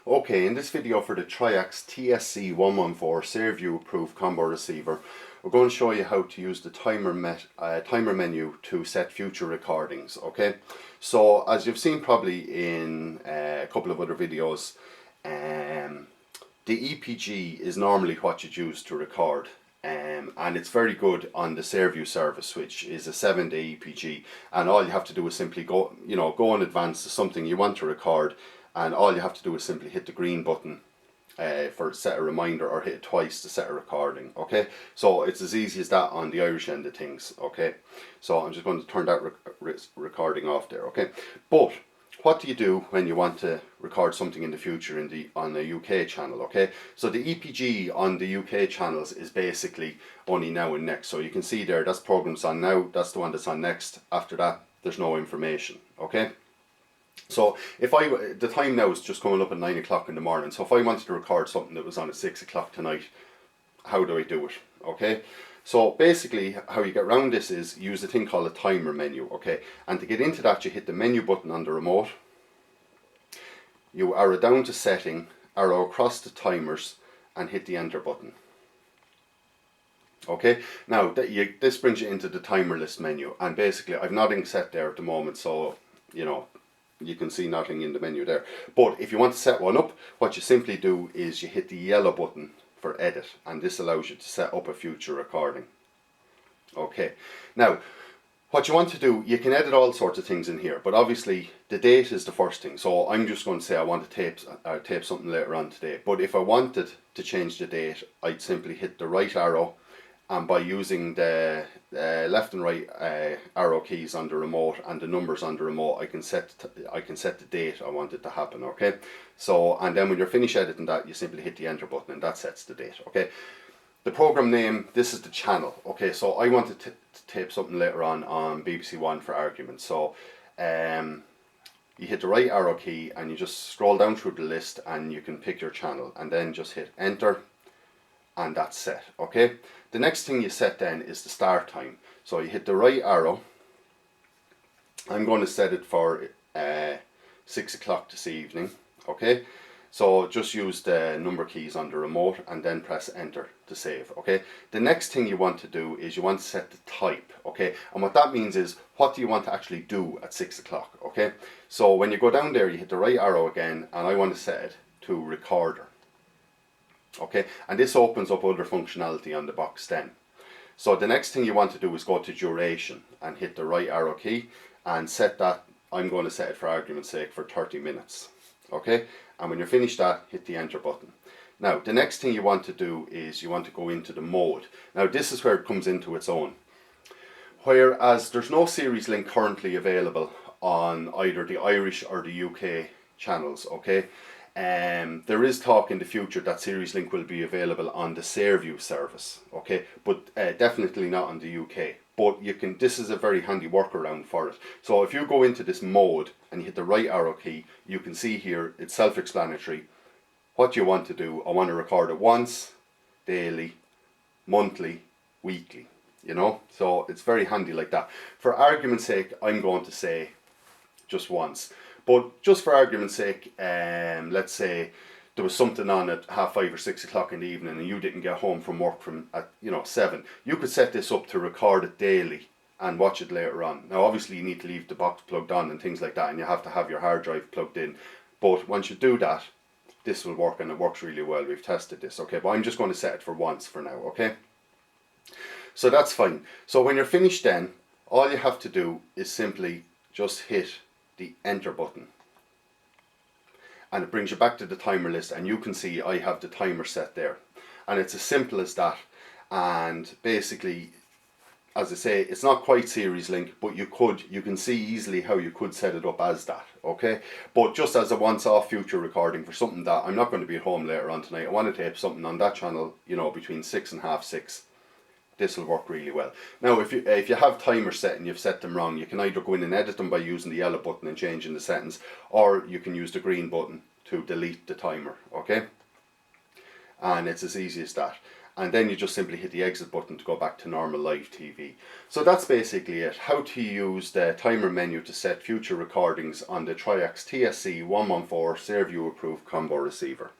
Okay, in this video for the Triax TSC114 Saorview approved combo receiver, we're going to show you how to use the timer menu to set future recordings. Okay, so as you've seen probably in a couple of other videos, the EPG is normally what you'd use to record. And it's very good on the Saorview service, which is a 7-day EPG, and all you have to do is simply go in advance to something you want to record, and all you have to do is simply hit the green button for set a reminder, or hit it twice to set a recording. Okay, so it's as easy as that on the Irish end of things. Okay, so I'm just going to turn that recording off there. Okay, but what do you do when you want to record something in the future on the UK channel? Okay, so the EPG on the UK channels is basically only now and next. So you can see there, that's programs on now, that's the one that's on next. After that, there's no information. Okay, so the time now is just coming up at 9 o'clock in the morning. So if I wanted to record something that was on at 6 o'clock tonight, how do I do it? Okay, so basically how you get around this is use a thing called a timer menu. Okay, and to get into that, you hit the menu button on the remote, you arrow down to setting, arrow across to timers, and hit the enter button. Okay, now this brings you into the timer list menu, and basically I've nothing set there at the moment, so you can see nothing in the menu there. But if you want to set one up, what you simply do is you hit the yellow button for edit, and this allows you to set up a future recording. Okay, now what you want to do, you can edit all sorts of things in here, but obviously the date is the first thing. So I'm just going to say I want to tape something later on today, but if I wanted to change the date, I'd simply hit the right arrow, and by using the left and right arrow keys on the remote and the numbers on the remote, I can set the date I want it to happen. Okay, so and then when you're finished editing that, you simply hit the enter button, and that sets the date. Okay, the program name, this is the channel. Okay, so I wanted to tape something later on BBC One for argument. So you hit the right arrow key and you just scroll down through the list, and you can pick your channel, and then just hit enter, and that's set. Okay, the next thing you set then is the start time. So you hit the right arrow. I'm going to set it for 6 o'clock this evening. Okay, so just use the number keys on the remote and then press enter to save. Okay, the next thing you want to do is you want to set the type. Okay, and what that means is, what do you want to actually do at 6 o'clock? Okay, so when you go down there, you hit the right arrow again, and I want to set it to recorder. Okay, and this opens up other functionality on the box then. So the next thing you want to do is go to duration and hit the right arrow key and set that. I'm going to set it for argument's sake for 30 minutes. Okay, and when you're finished that, hit the enter button. Now the next thing you want to do is you want to go into the mode. Now this is where it comes into its own. Whereas there's no series link currently available on either the Irish or the UK channels. Okay, there is talk in the future that series link will be available on the Saorview service. Okay, but definitely not on the UK. But you can. This is a very handy workaround for it. So if you go into this mode and you hit the right arrow key, you can see here it's self-explanatory. What you want to do, I want to record it once, daily, monthly, weekly. So it's very handy like that. For argument's sake, I'm going to say just once. But just for argument's sake, let's say there was something on at 5:30 or 6 o'clock in the evening, and you didn't get home from work at 7. You could set this up to record it daily and watch it later on. Now obviously you need to leave the box plugged on and things like that, and you have to have your hard drive plugged in. But once you do that, this will work, and it works really well. We've tested this. Okay, but I'm just going to set it for once for now. Okay, so that's fine. So when you're finished then, all you have to do is simply just hit the enter button, and it brings you back to the timer list, and you can see I have the timer set there, and it's as simple as that. And basically, as I say, it's not quite series link, but you can see easily how you could set it up as that. Okay, but just as a once-off future recording for something that I'm not going to be at home later on tonight, I want to tape something on that channel, between 6 and 6:30. This will work really well. Now if you have timers set and you've set them wrong, you can either go in and edit them by using the yellow button and changing the settings, or you can use the green button to delete the timer. Okay, and it's as easy as that. and then you just simply hit the exit button to go back to normal live TV. So that's basically it, how to use the timer menu to set future recordings on the Triax TSC114 Saorview approved combo receiver.